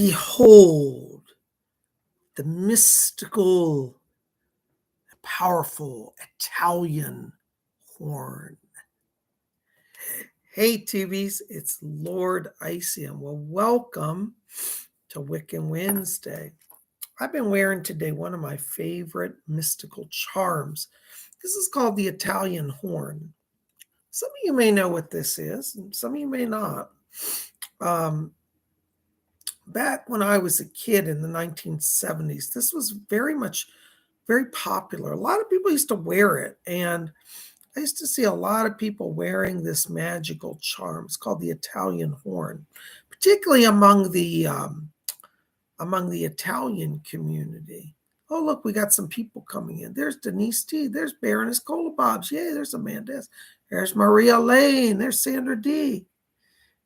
Behold the mystical, powerful Italian horn. Hey, Tubies, it's Lord Ision. Well, welcome to Wiccan Wednesday. I've been wearing today one of my favorite mystical charms. This is called the Italian horn. Some of you may know what this is, and some of you may not. Back when I was a kid in the 1970s, this was very popular. A lot of people used to wear it, and I used to see a lot of people wearing this magical charm. It's called the Italian horn, particularly among the Italian community. Oh, look, we got some people coming in. There's Denise T. There's Baroness Cola Bobs. Yay, there's Amanda S. There's Maria Lane. There's Sandra D.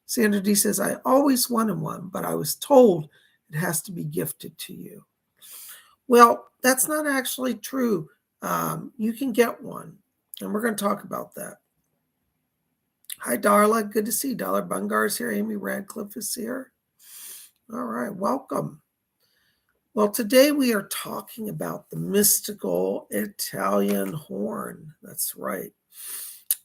Sandra D says, I always wanted one, but I was told it has to be gifted to you. Well, that's not actually true. You can get one, and we're going to talk about that. Hi, Darla. Good to see you. Darla Bungar is here. Amy Radcliffe is here. All right, welcome. Well, today we are talking about the mystical Italian horn. That's right.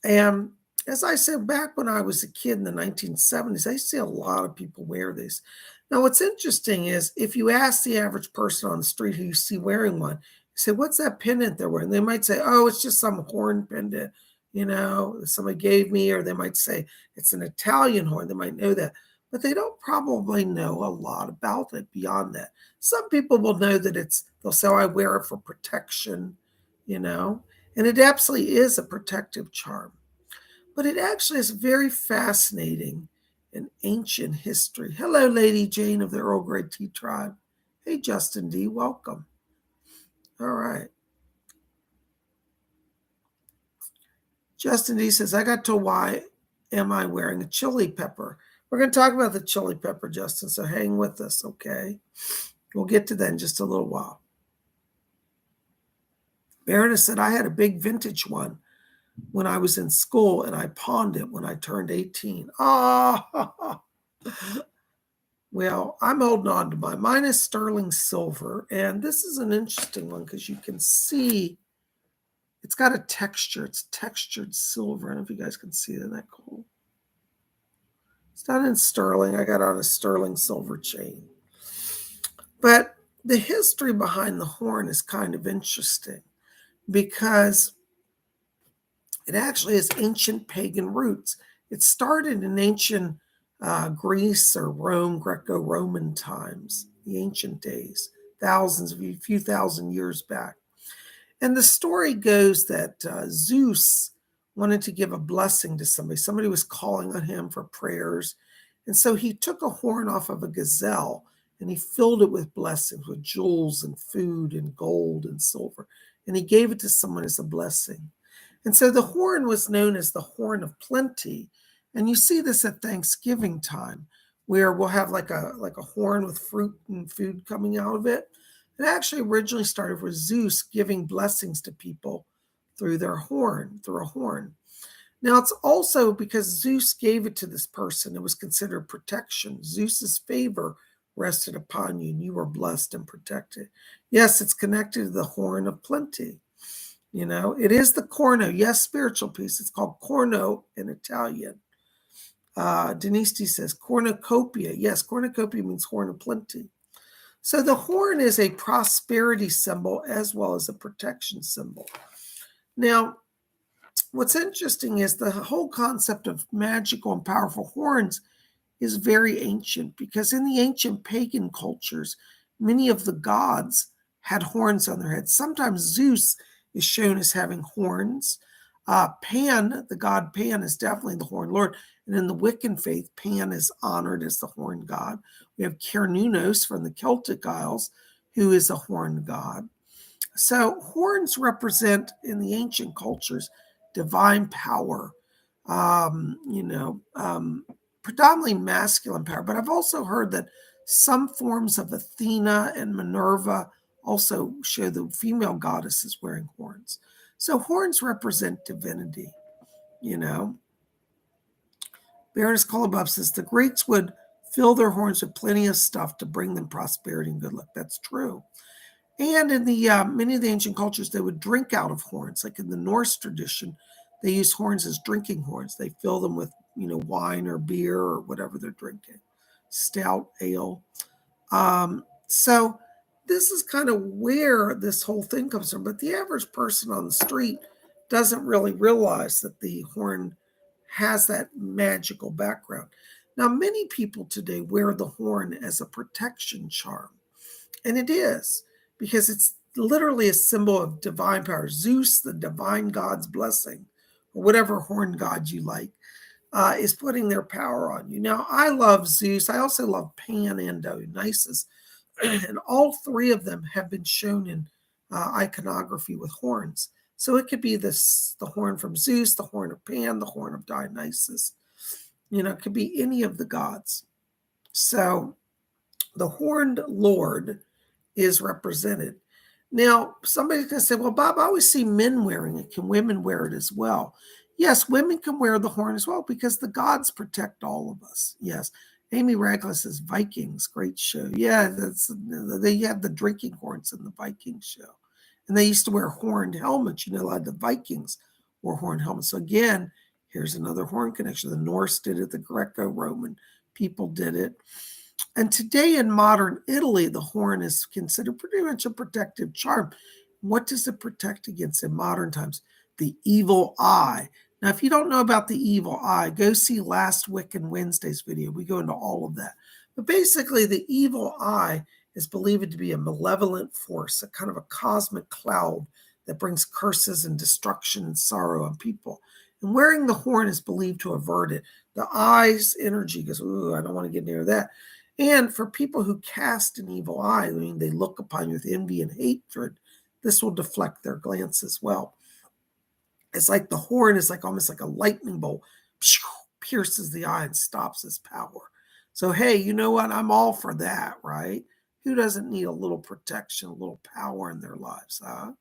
And as I said, back when I was a kid in the 1970s, I see a lot of people wear these. Now, what's interesting is if you ask the average person on the street who you see wearing one, you say, what's that pendant they're wearing? They might say, oh, it's just some horn pendant, somebody gave me, or they might say it's an Italian horn. They might know that, but they don't probably know a lot about it beyond that. Some people will know that they'll say, oh, I wear it for protection, and it absolutely is a protective charm. But it actually is very fascinating and ancient history. Hello, Lady Jane of the Earl Grey Tea Tribe. Hey, Justin D., welcome. All right. Justin D. says, I got told why am I wearing a chili pepper? We're going to talk about the chili pepper, Justin, so hang with us, okay? We'll get to that in just a little while. Baroness said, I had a big vintage one when I was in school, and I pawned it when I turned 18. Oh, well, I'm holding on to mine. Mine is sterling silver, and this is an interesting one because you can see it's got a texture. It's textured silver. I don't know if you guys can see it. Isn't that cool? It's not in sterling. I got on a sterling silver chain. But the history behind the horn is kind of interesting because it actually has ancient pagan roots. It started in ancient Greece or Rome, Greco-Roman times, the ancient days, a few thousand years back. And the story goes that Zeus wanted to give a blessing to somebody. Somebody was calling on him for prayers. And so he took a horn off of a gazelle and he filled it with blessings, with jewels and food and gold and silver. And he gave it to someone as a blessing. And so the horn was known as the horn of plenty. And you see this at Thanksgiving time, where we'll have like a horn with fruit and food coming out of it. It actually originally started with Zeus giving blessings to people through a horn. Now, it's also because Zeus gave it to this person, it was considered protection. Zeus's favor rested upon you, and you were blessed and protected. Yes, it's connected to the horn of plenty. It is the corno. Yes, spiritual piece. It's called corno in Italian. Denise D says cornucopia. Yes, cornucopia means horn of plenty. So the horn is a prosperity symbol as well as a protection symbol. Now, what's interesting is the whole concept of magical and powerful horns is very ancient because in the ancient pagan cultures, many of the gods had horns on their heads. Sometimes Zeus is shown as having horns. Pan, the god Pan, is definitely the horn lord. And in the Wiccan faith, Pan is honored as the horn god. We have Cernunnos from the Celtic Isles, who is a horn god. So horns represent, in the ancient cultures, divine power, predominantly masculine power. But I've also heard that some forms of Athena and Minerva also show the female goddesses wearing horns. So horns represent divinity, Baroness Kolobov says the Greeks would fill their horns with plenty of stuff to bring them prosperity and good luck. That's true. And in the many of the ancient cultures, they would drink out of horns. Like in the Norse tradition, they use horns as drinking horns. They fill them with, wine or beer or whatever they're drinking, stout, ale. So this is kind of where this whole thing comes from. But the average person on the street doesn't really realize that the horn has that magical background. Now, many people today wear the horn as a protection charm. And it is, because it's literally a symbol of divine power. Zeus, the divine god's blessing, or whatever horn god you like, is putting their power on you. Now, I love Zeus. I also love Pan and Dionysus. And all three of them have been shown in iconography with horns. So it could be the horn from Zeus, the horn of Pan, the horn of Dionysus. It could be any of the gods. So the horned lord is represented. Now, somebody's going to say, well, Bob, I always see men wearing it. Can women wear it as well? Yes, women can wear the horn as well because the gods protect all of us. Yes. Amy Ragland says Vikings, great show. Yeah, they have the drinking horns in the Viking show. And they used to wear horned helmets. A lot of the Vikings wore horned helmets. So again, here's another horn connection. The Norse did it. The Greco-Roman people did it. And today in modern Italy, the horn is considered pretty much a protective charm. What does it protect against in modern times? The evil eye. Now, if you don't know about the evil eye, go see last Wiccan Wednesday's video. We go into all of that. But basically, the evil eye is believed to be a malevolent force, a kind of a cosmic cloud that brings curses and destruction and sorrow on people. And wearing the horn is believed to avert it. The eye's energy goes, ooh, I don't want to get near that. And for people who cast an evil eye, they look upon you with envy and hatred, this will deflect their glance as well. It's like the horn is almost like a lightning bolt, pierces the eye and stops its power. So, hey, you know what? I'm all for that, right? Who doesn't need a little protection, a little power in their lives, huh?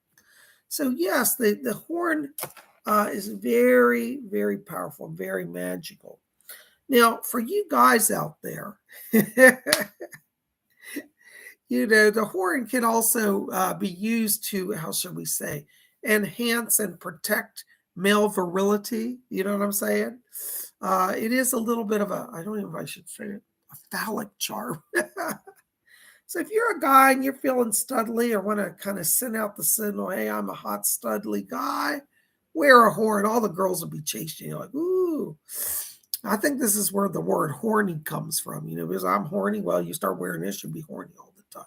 So, yes, the horn is very, very powerful, very magical. Now, for you guys out there, the horn can also be used to, how should we say, enhance and protect male virility. You know what I'm saying? It is a little bit of I don't know if I should say it, a phallic charm. So if you're a guy and you're feeling studly or want to kind of send out the signal, hey, I'm a hot studly guy, wear a horn. All the girls will be chasing you. Like, ooh. I think this is where the word horny comes from, because I'm horny. Well, you start wearing this, you'll be horny all the time.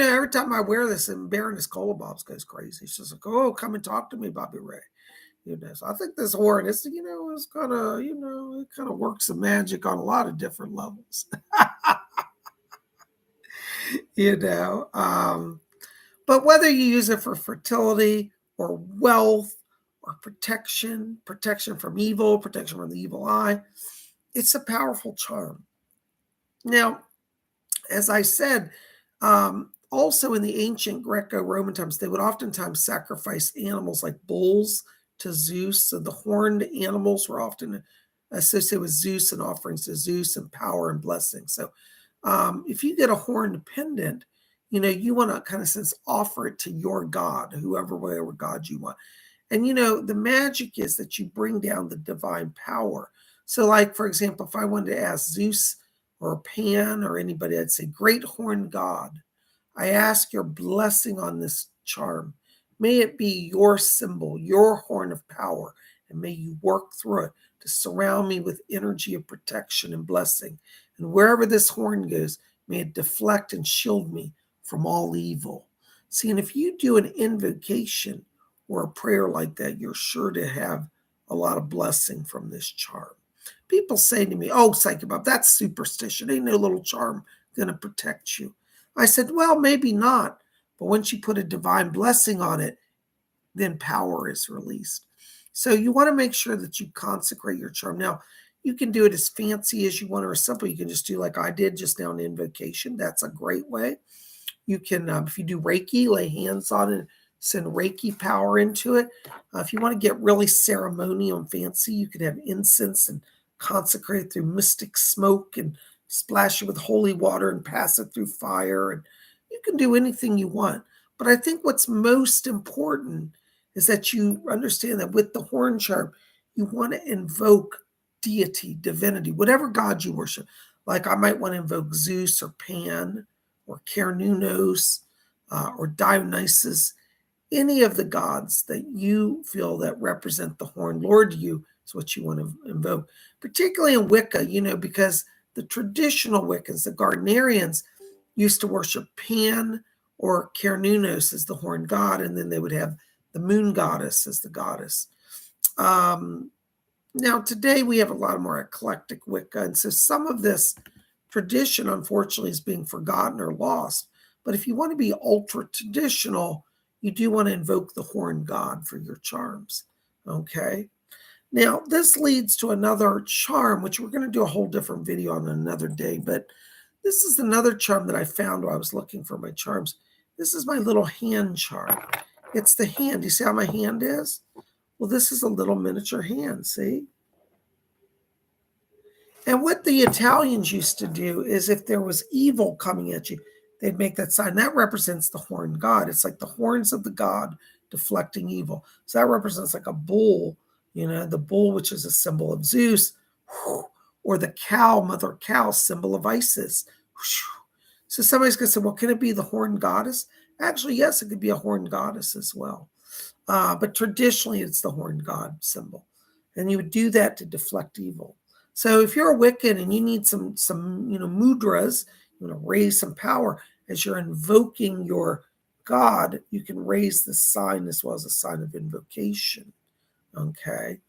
Every time I wear this, and Baroness Cola Bobs goes crazy. She's like, oh, come and talk to me, Bobby Ray. So I think this horn is, is kind of, it kind of works the magic on a lot of different levels. But whether you use it for fertility or wealth or protection from evil, protection from the evil eye, it's a powerful charm. Now, as I said, also in the ancient Greco-Roman times, they would oftentimes sacrifice animals like bulls to Zeus. So the horned animals were often associated with Zeus and offerings to Zeus and power and blessing. So if you get a horned pendant, you want to kind of offer it to your god, whatever god you want. And, the magic is that you bring down the divine power. So like, for example, if I wanted to ask Zeus or Pan or anybody, I'd say, great horned god, I ask your blessing on this charm. May it be your symbol, your horn of power, and may you work through it to surround me with energy of protection and blessing. And wherever this horn goes, may it deflect and shield me from all evil. See, and if you do an invocation or a prayer like that, you're sure to have a lot of blessing from this charm. People say to me, oh, PsychicBob, that's superstition. Ain't no little charm going to protect you. I said, well, maybe not. But once you put a divine blessing on it, then power is released. So you want to make sure that you consecrate your charm. Now, you can do it as fancy as you want or as simple. You can just do like I did just now, an invocation. That's a great way. You can, if you do Reiki, lay hands on it, send Reiki power into it. If you want to get really ceremonial and fancy, you could have incense and consecrate it through mystic smoke and splash it with holy water and pass it through fire. And you can do anything you want. But I think what's most important is that you understand that with the horn charm, you want to invoke deity, divinity, whatever god you worship. Like I might want to invoke Zeus or Pan or Cernunnos or Dionysus, any of the gods that you feel that represent the horned lord to you is what you want to invoke, particularly in Wicca, because the traditional Wiccans, the Gardnerians, used to worship Pan or Cernunnos as the horned god, and then they would have the moon goddess as the goddess. Now, today we have a lot more eclectic Wicca, and so some of this tradition, unfortunately, is being forgotten or lost. But if you want to be ultra traditional, you do want to invoke the horned god for your charms. Okay. Now, this leads to another charm, which we're going to do a whole different video on another day. But this is another charm that I found while I was looking for my charms. This is my little hand charm. It's the hand. You see how my hand is? Well, this is a little miniature hand, see? And what the Italians used to do is if there was evil coming at you, they'd make that sign. That represents the horned god. It's like the horns of the god deflecting evil. So that represents like a bull, the bull, which is a symbol of Zeus, or the cow, mother cow, symbol of Isis. So somebody's going to say, well, can it be the horned goddess? Actually, yes, it could be a horned goddess as well. But traditionally, it's the horned god symbol. And you would do that to deflect evil. So if you're a Wiccan and you need some mudras, you want to raise some power as you're invoking your god, you can raise the sign as well as a sign of invocation. Okay.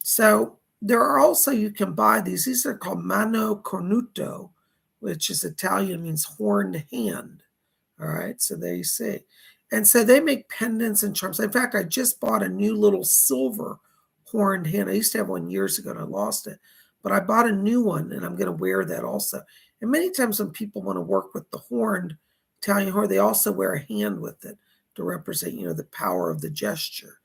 So there are also, you can buy these. These are called mano cornuto, which is Italian, means horned hand. All right. So there you see. And so they make pendants and charms. In fact, I just bought a new little silver horned hand. I used to have one years ago and I lost it. But I bought a new one and I'm going to wear that also. And many times when people want to work with the horned Italian horn, they also wear a hand with it to represent, the power of the gesture.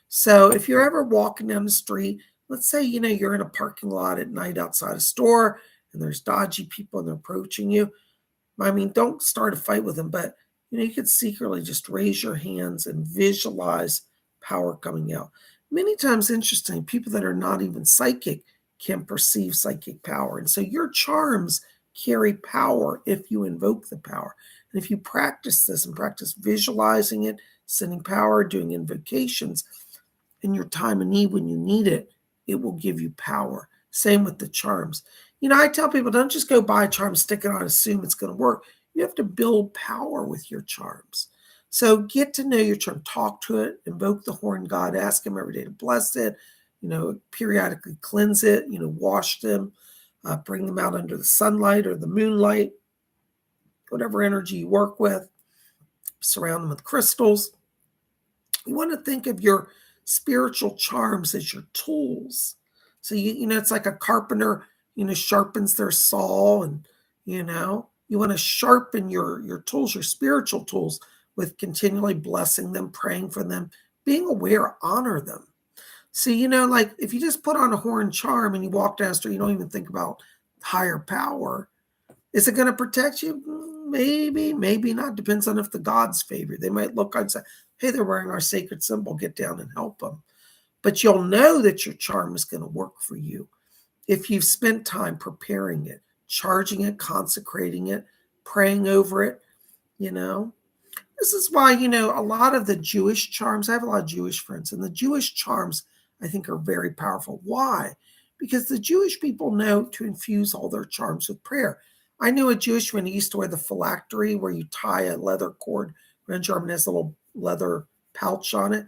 So if you're ever walking down the street, let's say, you're in a parking lot at night outside a store and there's dodgy people and they're approaching you. I mean, don't start a fight with them, but, you could secretly just raise your hands and visualize power coming out. Many times, interesting, people that are not even psychic can perceive psychic power. And so your charms carry power if you invoke the power. And if you practice this and practice visualizing it, sending power, doing invocations in your time of need when you need it, it will give you power. Same with the charms. I tell people, don't just go buy a charm, stick it on, assume it's going to work. You have to build power with your charms. So get to know your charm, talk to it, invoke the horned god, ask him every day to bless it, periodically cleanse it, wash them, bring them out under the sunlight or the moonlight, whatever energy you work with, surround them with crystals. You want to think of your spiritual charms as your tools. So, it's like a carpenter, sharpens their saw and, you want to sharpen your tools, your spiritual tools, with continually blessing them, praying for them, being aware, honor them. So, like if you just put on a horn charm and you walk down the street, you don't even think about higher power. Is it going to protect you? Maybe, maybe not. Depends on if the gods favor. They might look and say, hey, they're wearing our sacred symbol. Get down and help them. But you'll know that your charm is going to work for you if you've spent time preparing it, charging it, consecrating it, praying over it, This is why, a lot of the Jewish charms, I have a lot of Jewish friends, and the Jewish charms, I think, are very powerful. Why? Because the Jewish people know to infuse all their charms with prayer. I knew a Jewish man who used to wear the phylactery, where you tie a leather cord around your arm and it has a little leather pouch on it,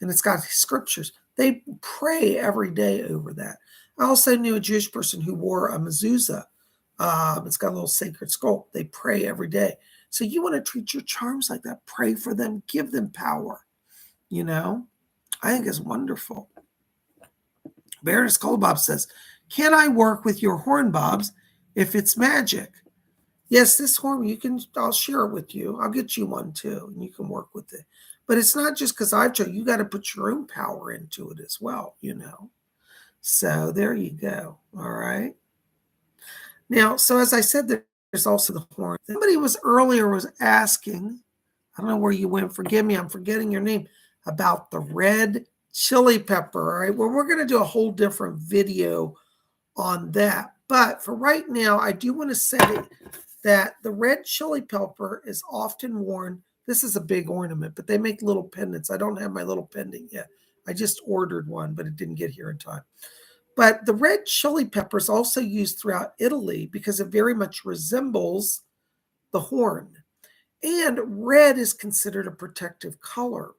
and it's got scriptures. They pray every day over that. I also knew a Jewish person who wore a mezuzah. It's got a little sacred skull. They pray every day. So you want to treat your charms like that. Pray for them. Give them power. I think it's wonderful. Baroness Kolbob says, can I work with your horn bobs if it's magic? Yes, this horn, I'll share it with you. I'll get you one too, and you can work with it. But it's not just because I've chosen. You got to put your own power into it as well, So there you go. All right. Now, so as I said, there's also the horn. Somebody was earlier was asking, I don't know where you went. Forgive me, I'm forgetting your name, about the red chili pepper. All right. Well, we're going to do a whole different video on that. But for right now, I do want to say that the red chili pepper is often worn. This is a big ornament, but they make little pendants. I don't have my little pendant yet. I just ordered one, but it didn't get here in time. But the red chili pepper is also used throughout Italy because it very much resembles the horn. And red is considered a protective color.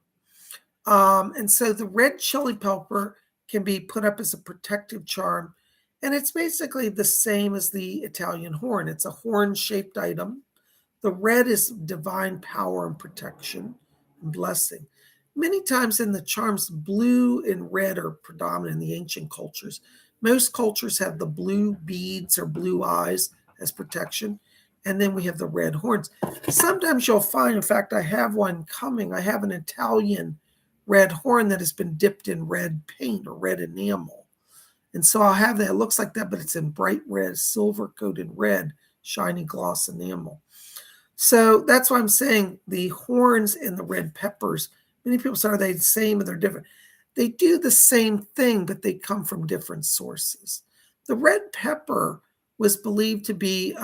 And so the red chili pepper can be put up as a protective charm. And it's basically the same as the Italian horn. It's a horn-shaped item. The red is divine power and protection and blessing. Many times in the charms, blue and red are predominant in the ancient cultures. Most cultures have the blue beads or blue eyes as protection. And then we have the red horns. Sometimes you'll find, in fact, I have one coming. I have an Italian red horn that has been dipped in red paint or red enamel. And so I'll have that. It looks like that, but it's in bright red, silver coated red, shiny gloss enamel. So that's why I'm saying the horns and the red peppers, many people say, are they the same or they're different? They do the same thing, but they come from different sources. The red pepper was believed to be,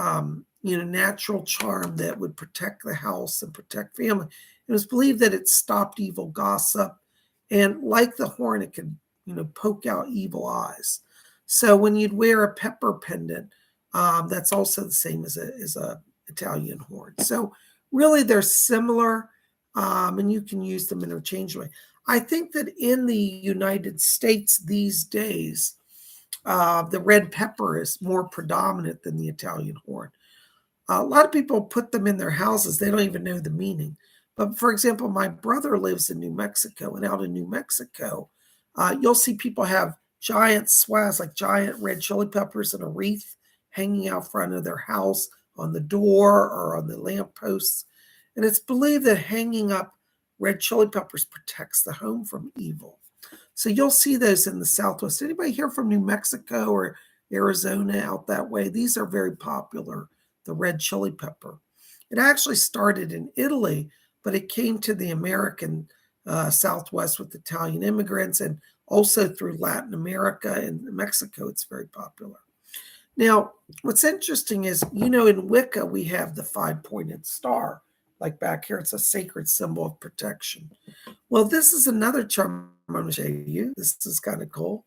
natural charm that would protect the house and protect family. It was believed that it stopped evil gossip, and like the horn, it could, poke out evil eyes. So when you'd wear a pepper pendant, that's also the same as a Italian horn. So really, they're similar, and you can use them interchangeably. I think that in the United States these days, the red pepper is more predominant than the Italian horn. A lot of people put them in their houses. They don't even know the meaning. But for example, my brother lives in New Mexico, and out in New Mexico, you'll see people have giant swaths, like giant red chili peppers in a wreath hanging out front of their house, on the door or on the lampposts. And it's believed that hanging up red chili peppers protects the home from evil. So you'll see those in the Southwest. Anybody here from New Mexico or Arizona out that way? These are very popular, the red chili pepper. It actually started in Italy, but it came to the American Southwest with Italian immigrants, and also through Latin America and Mexico, it's very popular. Now, what's interesting is, in Wicca, we have the five-pointed star. Like back here, it's a sacred symbol of protection. Well, this is another charm I'm going to show you. This is kind of cool.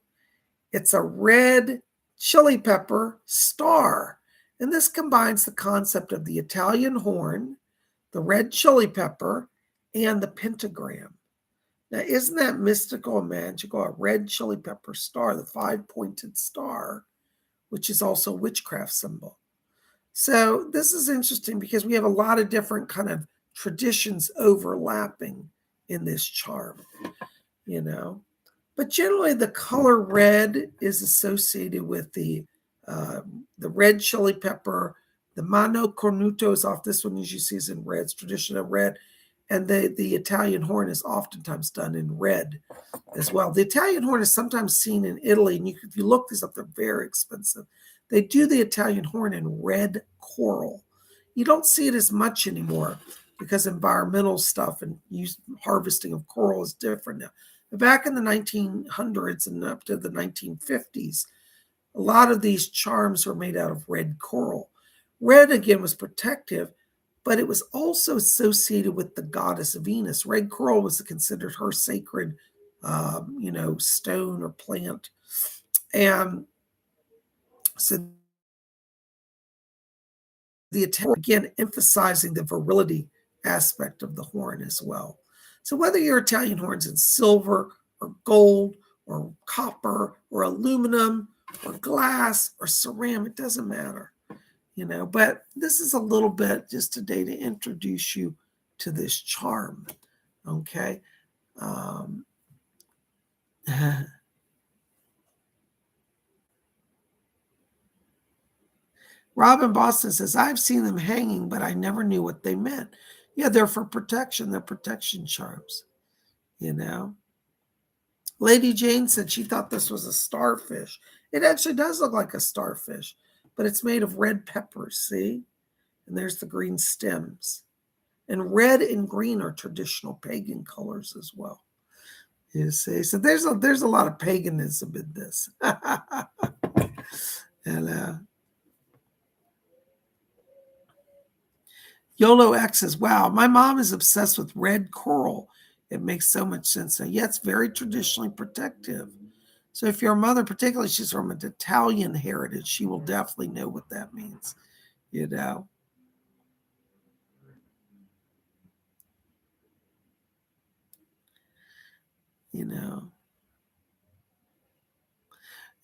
It's a red chili pepper star. And this combines the concept of the Italian horn, the red chili pepper, and the pentagram. Now, isn't that mystical and magical? A red chili pepper star, the five-pointed star, which is also a witchcraft symbol. So this is interesting because we have a lot of different kind of traditions overlapping in this charm, But generally, the color red is associated with the red chili pepper. The mano cornuto is off. This one, as you see, is in red. It's traditional red. And the Italian horn is oftentimes done in red as well. The Italian horn is sometimes seen in Italy, and if you look these up, they're very expensive. They do the Italian horn in red coral. You don't see it as much anymore because environmental stuff and harvesting of coral is different now. But back in the 1900s and up to the 1950s, a lot of these charms were made out of red coral. Red, again, was protective, but it was also associated with the goddess Venus. Red coral was considered her sacred, stone or plant. And so the Italian, again, emphasizing the virility aspect of the horn as well. So whether your Italian horn's in silver or gold or copper or aluminum or glass or ceramic, it doesn't matter. But this is a little bit just today to introduce you to this charm, okay? Robin Boston says, I've seen them hanging, but I never knew what they meant. Yeah, they're for protection. They're protection charms, Lady Jane said she thought this was a starfish. It actually does look like a starfish, but it's made of red peppers, see? And there's the green stems. And red and green are traditional pagan colors as well. You see, so there's a lot of paganism in this. And YOLO X says, wow, my mom is obsessed with red coral. It makes so much sense. And yeah, it's very traditionally protective. So if your mother, particularly she's from an Italian heritage, she will definitely know what that means, you know. You know.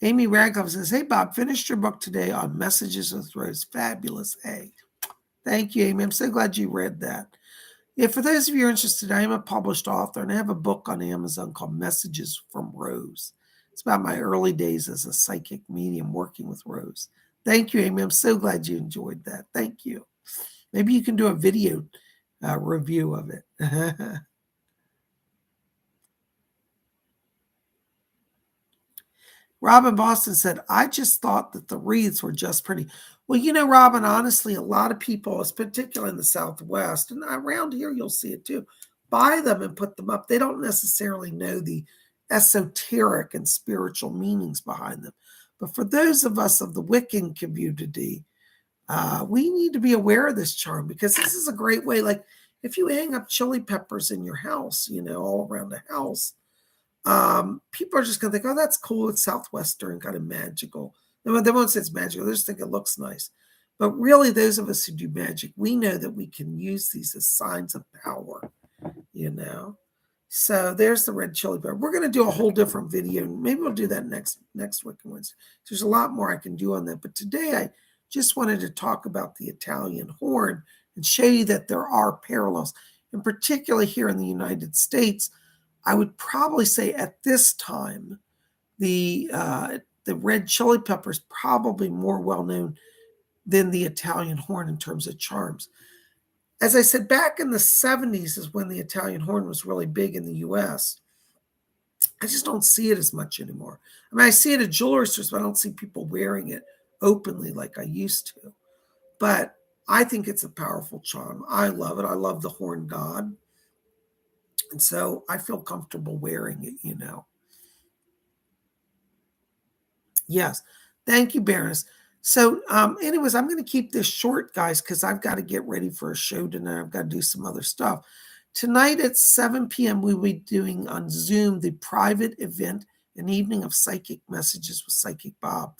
Amy Radcliffe says, hey, Bob, finished your book today on Messages with Rose. Fabulous. Hey, thank you, Amy. I'm so glad you read that. Yeah, for those of you who are interested, I am a published author, and I have a book on Amazon called Messages from Rose. It's about my early days as a psychic medium working with Rose. Thank you, Amy. I'm so glad you enjoyed that. Thank you. Maybe you can do a video review of it. Robin Boston said, I just thought that the wreaths were just pretty. Well, you know, Robin, honestly, a lot of people, particularly in the Southwest, and around here you'll see it too, buy them and put them up. They don't necessarily know the esoteric and spiritual meanings behind them. But for those of us of the Wiccan community, we need to be aware of this charm, because this is a great way. Like if you hang up chili peppers in your house, you know, all around the house, people are just going to think, oh, that's cool. It's Southwestern, kind of magical. They won't say it's magical. They just think it looks nice. But really, those of us who do magic, we know that we can use these as signs of power, you know. So there's the red chili pepper. We're going to do a whole different video. Maybe we'll do that next Wiccan Wednesday. There's a lot more I can do on that. But today, I just wanted to talk about the Italian horn and show you that there are parallels. And particularly here in the United States, I would probably say at this time, the red chili pepper is probably more well known than the Italian horn in terms of charms. As I said, back in the 70s is when the Italian horn was really big in the US. I just don't see it as much anymore. I mean, I see it at jewelry stores, but I don't see people wearing it openly like I used to. But I think it's a powerful charm. I love it. I love the horn god. And so I feel comfortable wearing it, you know. Yes. Thank you, Baroness. So, anyways, I'm going to keep this short, guys, because I've got to get ready for a show tonight. I've got to do some other stuff. Tonight at 7 p.m., we'll be doing on Zoom the private event, an evening of psychic messages with Psychic Bob.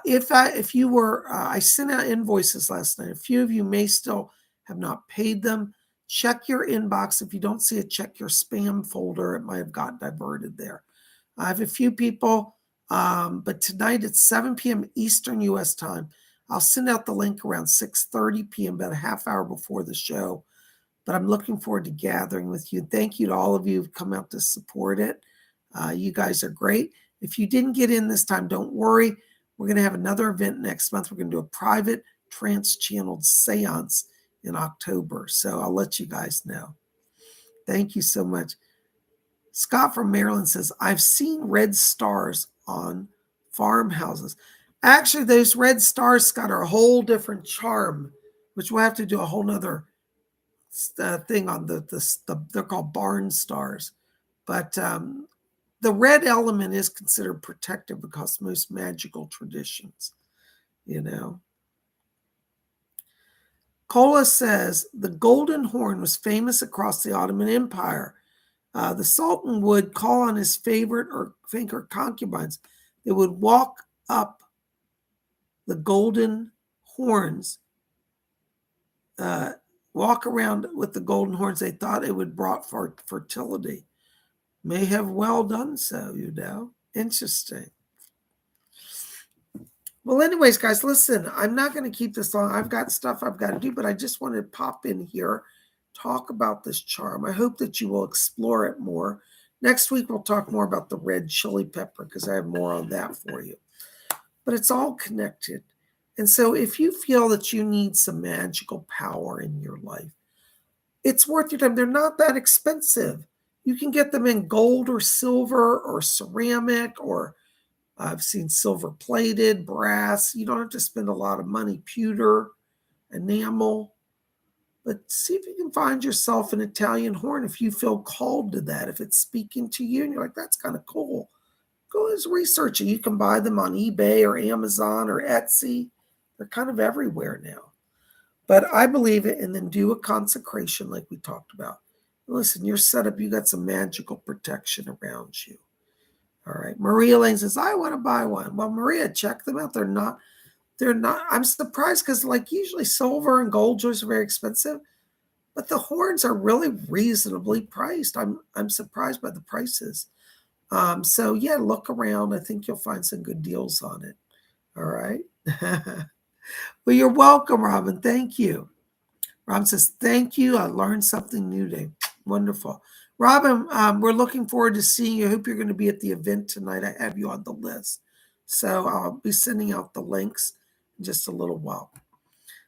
If you were, I sent out invoices last night. A few of you may still have not paid them. Check your inbox. If you don't see it, check your spam folder. It might have gotten diverted there. I have a few people, but tonight at 7 p.m. Eastern U.S. time, I'll send out the link around 6:30 p.m., about a half hour before the show. But I'm looking forward to gathering with you. Thank you to all of you who've come out to support it. You guys are great. If you didn't get in this time, don't worry. We're going to have another event next month. We're going to do a private trance-channeled seance in October. So I'll let you guys know. Thank you so much. Scott from Maryland says, I've seen red stars on farmhouses. Actually, those red stars, Scott, are a whole different charm, which we'll have to do a whole nother thing on. They're called barn stars. But the red element is considered protective because most magical traditions, you know. Kola says, the golden horn was famous across the Ottoman Empire. The Sultan would call on his favorite or concubines. They would walk up the golden horns, walk around with the golden horns. They thought it would brought fertility. May have well done so, you know. Interesting. Well, anyways, guys, listen, I'm not going to keep this long. I've got stuff I've got to do, but I just wanted to pop in here, talk about this charm. I hope that you will explore it more. Next week, we'll talk more about the red chili pepper because I have more on that for you. But it's all connected. And so if you feel that you need some magical power in your life, it's worth your time. They're not that expensive. You can get them in gold or silver or ceramic, or I've seen silver plated, brass. You don't have to spend a lot of money, pewter, enamel. But see if you can find yourself an Italian horn if you feel called to that. If it's speaking to you and you're like, that's kind of cool, go and research it. You can buy them on eBay or Amazon or Etsy. They're kind of everywhere now. But I believe it, and then do a consecration like we talked about. Listen, you're set up. You got some magical protection around you. All right. Maria Lane says, I want to buy one. Well, Maria, check them out. They're not. I'm surprised because like usually silver and gold jewelry are very expensive, but the horns are really reasonably priced. I'm surprised by the prices. So yeah, look around. I think you'll find some good deals on it. All right. Well, you're welcome, Robin. Thank you. Robin says, thank you. I learned something new today. Wonderful. Robin, we're looking forward to seeing you. I hope you're going to be at the event tonight. I have you on the list. So I'll be sending out the links in just a little while.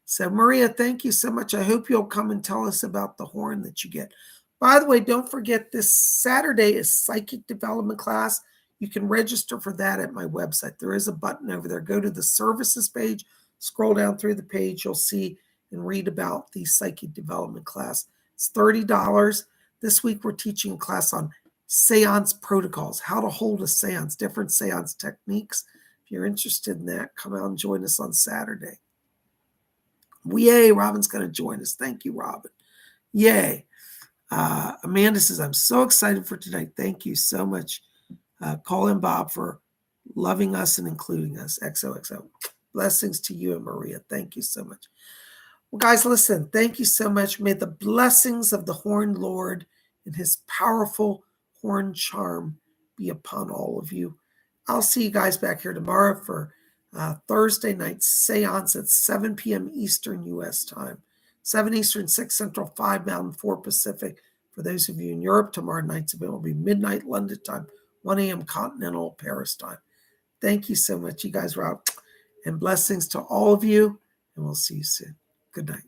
So Maria, thank you so much. I hope you'll come and tell us about the horn that you get. By the way, don't forget this Saturday is psychic development class. You can register for that at my website. There is a button over there. Go to the services page, scroll down through the page. You'll see and read about the psychic development class. It's $30. This week we're teaching a class on seance protocols, how to hold a seance, different seance techniques. If you're interested in that, come out and join us on Saturday. Yay, Robin's going to join us. Thank you, Robin. Yay. Amanda says, I'm so excited for tonight. Thank you so much, Colin Bob, for loving us and including us. XOXO. Blessings to you and Maria. Thank you so much. Well, guys, listen, thank you so much. May the blessings of the Horned Lord and his powerful horn charm be upon all of you. I'll see you guys back here tomorrow for Thursday night seance at 7 p.m. Eastern U.S. time. 7 Eastern, 6 Central, 5 Mountain, 4 Pacific. For those of you in Europe, tomorrow night's event will be midnight London time, 1 a.m. Continental Paris time. Thank you so much. You guys are out. And blessings to all of you, and we'll see you soon. Good night.